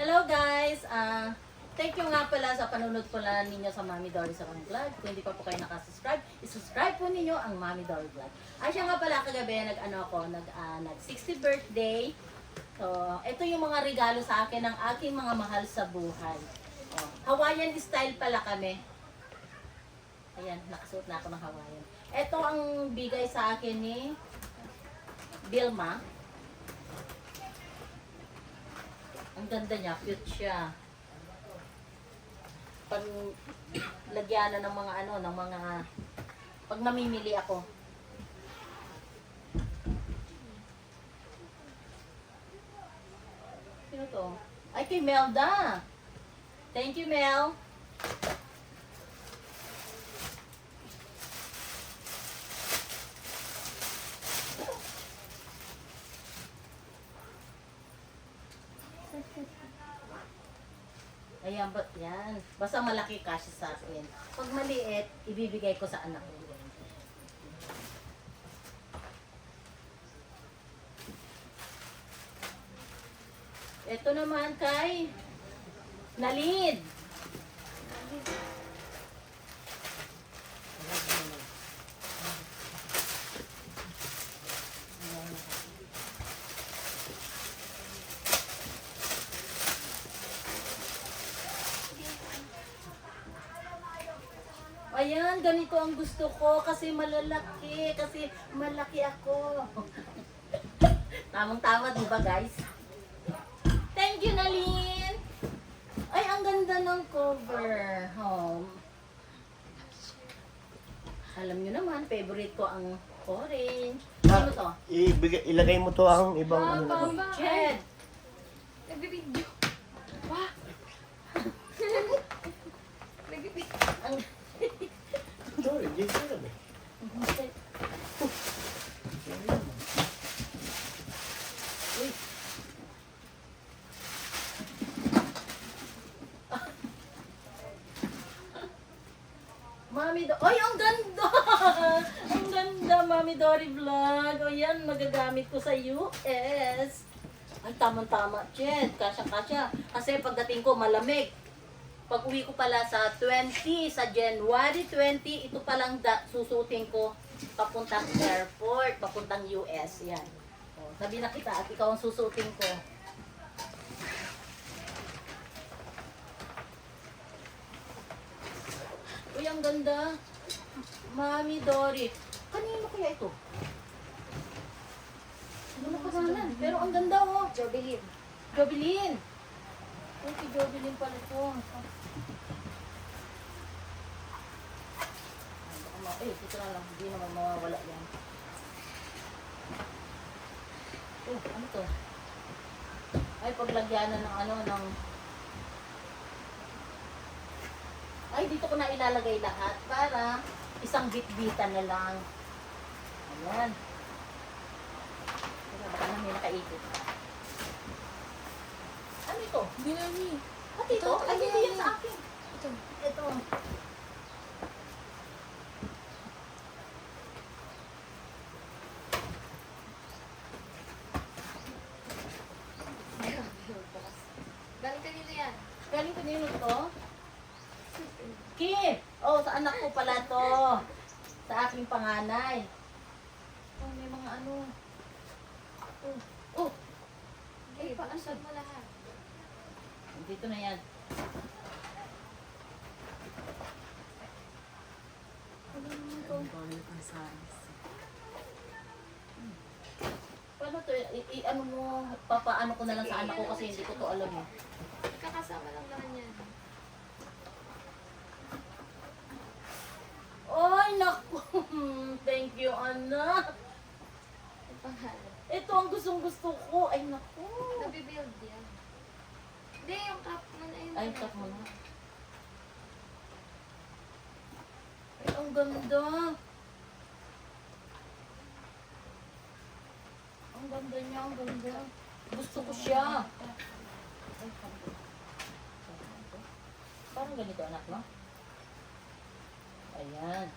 Hello guys! Thank you nga pala sa panunod po na ninyo sa Mami Dory sa kong vlog. Kung hindi pa po kayo nakasubscribe, isubscribe po ninyo ang Mami Dory vlog. Ay siya nga pala kagabi, nag 60th birthday. So, ito yung mga regalo sa akin ng aking mga mahal sa buhay. Oh, Hawaiian style pala kami. Ayan, nakasuot na ako ng Hawaiian. Ito ang bigay sa akin ni Vilma. Ang ganda niya, cute siya. Pag lagyan na ng mga pag namimili ako. Sino to? Ay, kay Melda. Thank you, Mel. Ayan, yan. Basta malaki kasi sa akin. Pag maliit, ibibigay ko sa anak ko. Ito naman kay Nalid. Ayan, ganito ang gusto ko kasi malalaki, kasi malaki ako. Tamang-tama, di ba guys? Thank you, Nalin! Ay, ang ganda ng cover. Alam nyo naman, favorite ko ang orange. Ano to? Ilagay mo to ang ibang ano na to. Ched! Nagbibidyo. Wah! Nagbibidyo. Ang... Sorry, Jason lang eh. Uy. Mami Ay, ang ganda! Ang ganda, Mami Dory Vlog. O yan, magagamit ko sa US. Ay, tamang-tama, Ched. Kasya-kasya. Kasi pagdating ko, malamig. Pag uwi ko pala sa 20, sa January 20, ito palang susutin ko papuntang airport, papuntang US. Yan. O, sabi na kita at ikaw ang susutin ko. Uy, ang ganda. Mami Dory. Kanino kaya ito? Ano na pangalan? Pero ang ganda oh. Jobilin. Jobilin. Uy, si Jobilin pala ito. Ito na lang. Hindi naman mawawala yan. Ano to? Ay, paglagyanan ng Ay, dito ko na ilalagay lahat para isang bit-bitan na lang. Ayan. Baka na may nakaikot. Ano ito? Binani. At ito? Ay, hindi yan sa akin. Ito. Ito. Galing kanina yan. Galing ko din ito. Kim! Oh, sa anak ko pala to. Sa aking panganay. Oh, may mga ano. Oh, Okay, paasad mo lahat. dito na yan. Ano naman to? Paano to? Ano mo, papaano ko na lang sa anak ko kasi hindi ko to alam eh. Kakasama lang naman yan. Ay, naku! Thank you, anak! Ang pangalan. Ito ang gustong-gusto ko. Ay, naku! Nabibuild yan. Hindi, yung cup mo na yun. Ay, tap mo na. Ay, ang ganda! Ang ganda niya, ang ganda. Gusto ko siya. Ay, parang ganito, anak, no? Ayan.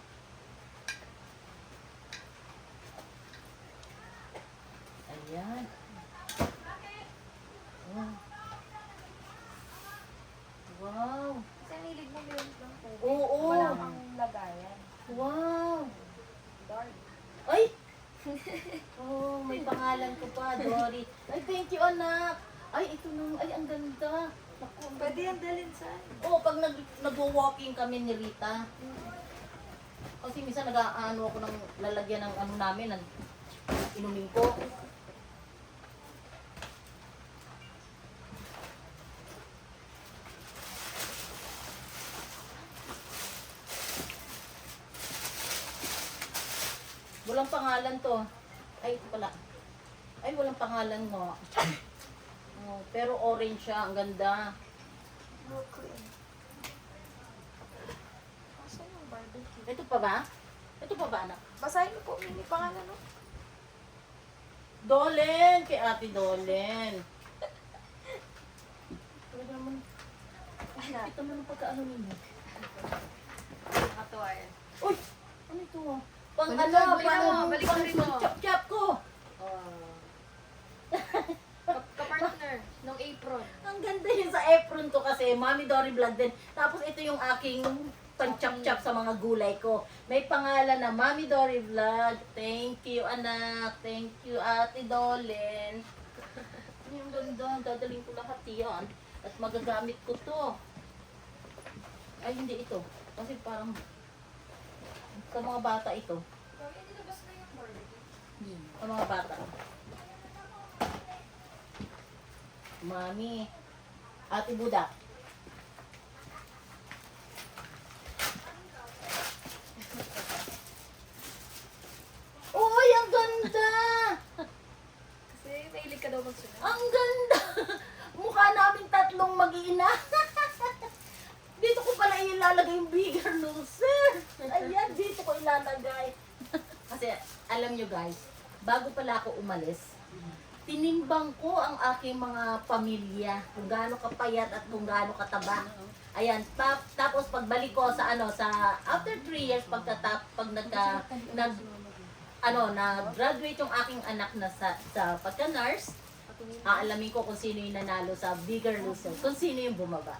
Ayan. Oh. anak. Ay, ito nung, ay, ang ganda. Naku, ang Pwede ganda. yan dalhin saan? Oo, pag nag-walking kami ni Rita. Kasi minsan nag-ano ako ng lalagyan ng ano namin, ng inumin ko. Walang pangalan to. Ay, ito pala. Ay, walang pangalan mo. Oh, pero orange siya. Ang ganda. Brooklyn. Asan yung barbecue? Ito pa ba? Ito pa ba, anak? Basahin mo po, mini pangalan, no? Dolen! Kay Ate Dolen. Talaga naman. Anak. Ito naman ang pagkaano ninyo. Nakatuwa yan. Uy! Ano ito? Pang Balik ano? mo, balik mo, Pang balik mo rin mo. chop-chop ko. Kapartner, nung apron. Ang ganda yun sa apron ko kasi. Mami Dory Vlog din. Tapos ito yung aking pang-chop-chop sa mga gulay ko. May pangalan na Mami Dory Vlog. Thank you, anak. Thank you, Ate Dolen. Yung ganda. Dadaling ko lahat yan. At magagamit ko to. Ay, hindi ito. Kasi parang sa mga bata ito. Nilabas na yung barbecue. Sa mga bata. Mami. Ate Budak. Uy, ang ganda! Kasi mahilig ka daw magsunod. Ang ganda! Mukha namin tatlong mag-iina. Dito ko pala ilalagay yung bigger loser. Ayan, dito ko ilalagay. Kasi alam nyo guys, bago pala ako umalis, tinimbang ko ang aking mga pamilya, kung gaano kapayat at kung gaano kataba. Ayan, tapos pagbalik ko sa after 3 years pag graduate yung aking anak na sa pagka-nurse, aalamin ko kung sino yung nanalo sa bigger loser, kung sino yung bumaba.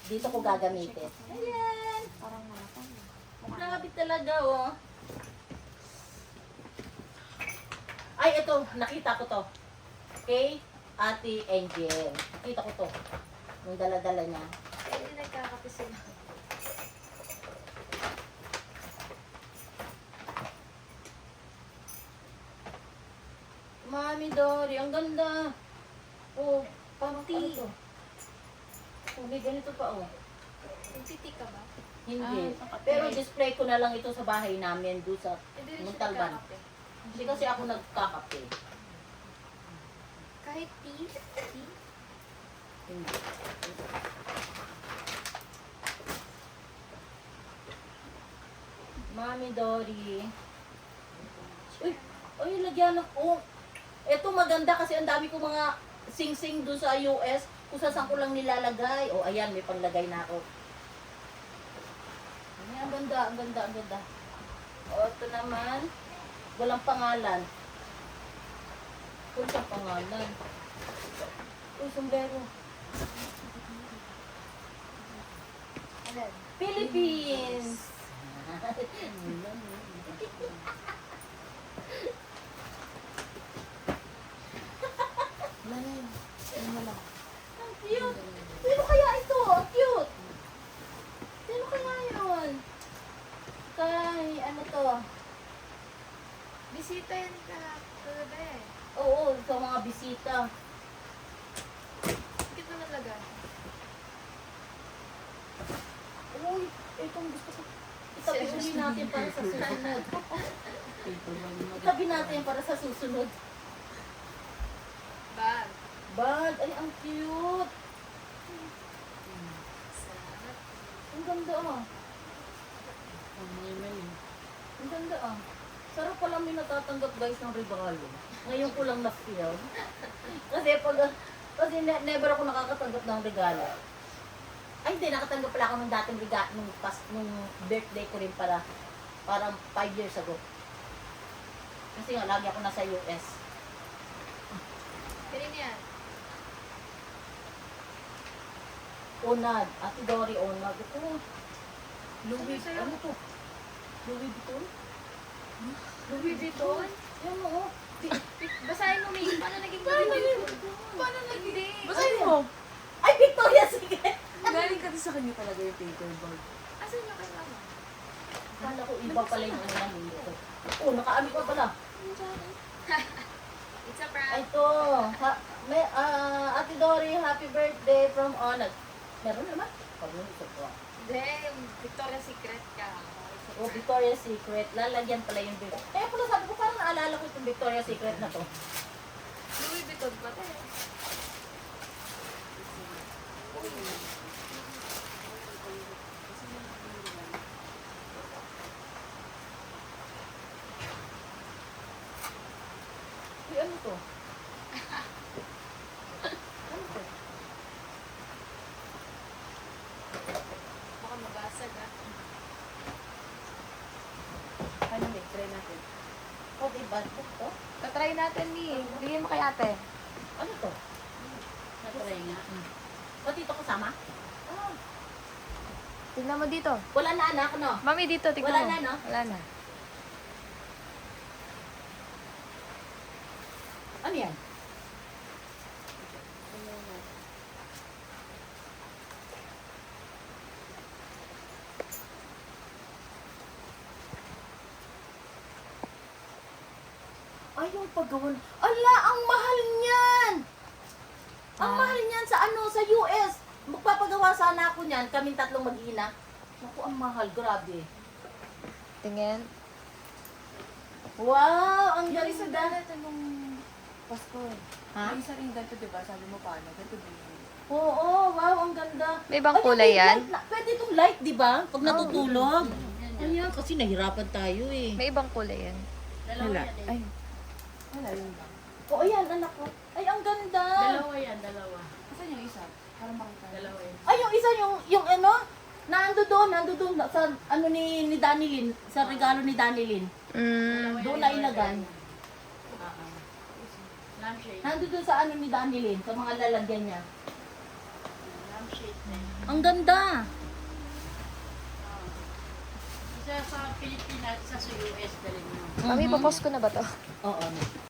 Dito ko gagamitin. Ayan! Parang malapang. Nakabit talaga, oh. Ay, ito. Nakita ko to. Okay? Ate Angel. Nakita ko to. Yung dala-dala niya. Hindi nagkakape sila. Mami Dory, ang ganda. Oh, parang Tea. ano to? Oh, may ganito pa, oh. Nagtiti ka ba? Hindi. Pero display ko na lang ito sa bahay namin doon sa Hindi rin siya Muntalban. nagkakape. Hindi kasi ako nagkakape. Kahit tea? Tea? Hindi. Mami Dory. Uy, uy, lagyan ng, oh. Ito maganda kasi ang dami ko mga sing-sing doon sa US. Kung saan ko lang nilalagay. Oh, ayan, may panglagay na ako. Ayan, ang ganda, ang ganda, ang ganda. Oh, ito naman. Walang pangalan. Kung saan pangalan. Uy, sombrero. Alin? Philippines! Ang cute! Sino kaya ito? Ang cute! Sino kaya yun? Kay, ano to? Bisita yan kagabi. Oo, sa mga bisita. Bakit mo nalagay? Uy, itong gusto ko. Itabi uli natin para sa susunod. Itabi natin para sa susunod. Bag. Bag, ay ang cute. Salamat. Ang ganda ah. Ang ganda ah. Sarap pala may natatanggap guys ng regalo. Ngayon ko lang na-feel. kasi never ako nakakatanggap ng regalo. Ay hindi, nakatanggap pala ako ng dating regalo nung birthday ko rin para parang 5 years ago. Kasi nga lagi ako nasa US. Kanina yan. Onad, Ate Dory Onad. Ito, Louis, Sa'yo? ano to? Louis Vuitton? Louis Vuitton? Yan mo, oh. Basahin mo, May. Paano naging video? Paano naging? Basahin mo. Ay, Victoria's Secret! Galing kasi sa kanya talaga yung paper bag. Asan yung kay mama? Kala ko iba pala yung ano namin dito. Oh, nakaami pa pala. It's a prank. Ay, ito. Ate Dory, happy birthday from Onag. Meron naman. Pag-unisip ko. Hindi, yung Victoria's Secret ka. Oh, Victoria's Secret. Lalagyan pala yung Victoria's. Kaya pala sabi ko, parang naalala ko itong Victoria's Secret na to. Louis Vuitton pa tayo. Uy, ano to? Ano to? Baka mabasag ah. Ano, May? Try natin. Oh, diba? Ito to? Tatry natin, May. Bigyan mo kay ate. Ano to? Naturay nga. O, dito kasama? Ah, Tignan mo dito. wala na anak, no? Mami, dito. Tignan Wala mo. na, no? Wala na. Ano yan? Ay, yung paggawa. Ala, ang mahal niyan! Ang mahal niyan sa ano, sa US. Magpapagawa sana ako niyan, kaming tatlong mag-ina. Naku, ang mahal, grabe. Tingin. Wow, ang Yung isa ganda. dati nung Pasko. Ha? Yung isa rin ganito, diba? Sabi mo paano? Ganito din. Oo, wow, ang ganda. May ibang Ay, kulay may yan? light na- Pwede itong light, di ba? Pag natutulog. Ayan, kasi nahirapan tayo eh. May ibang kulay yan. Dalawa yan eh. Ay. Wala yun ba? Oo, yan, anak ko. Ay, ang ganda. yan, dalawa. Asan yung isa? Para makita. Dalawa yan. Ay, yung isa, yung ano, nando doon, sa ano ni Danilyn, sa regalo ni Danilyn. Mm. Doon na ilagay. Lampshade. Nando doon sa ano ni Danilyn, sa mga lalagyan niya. Lampshade. Ang ganda. Isa sa Pilipinas, isa sa US, dalhin mo. Mami, papost ko na ba to? Oo.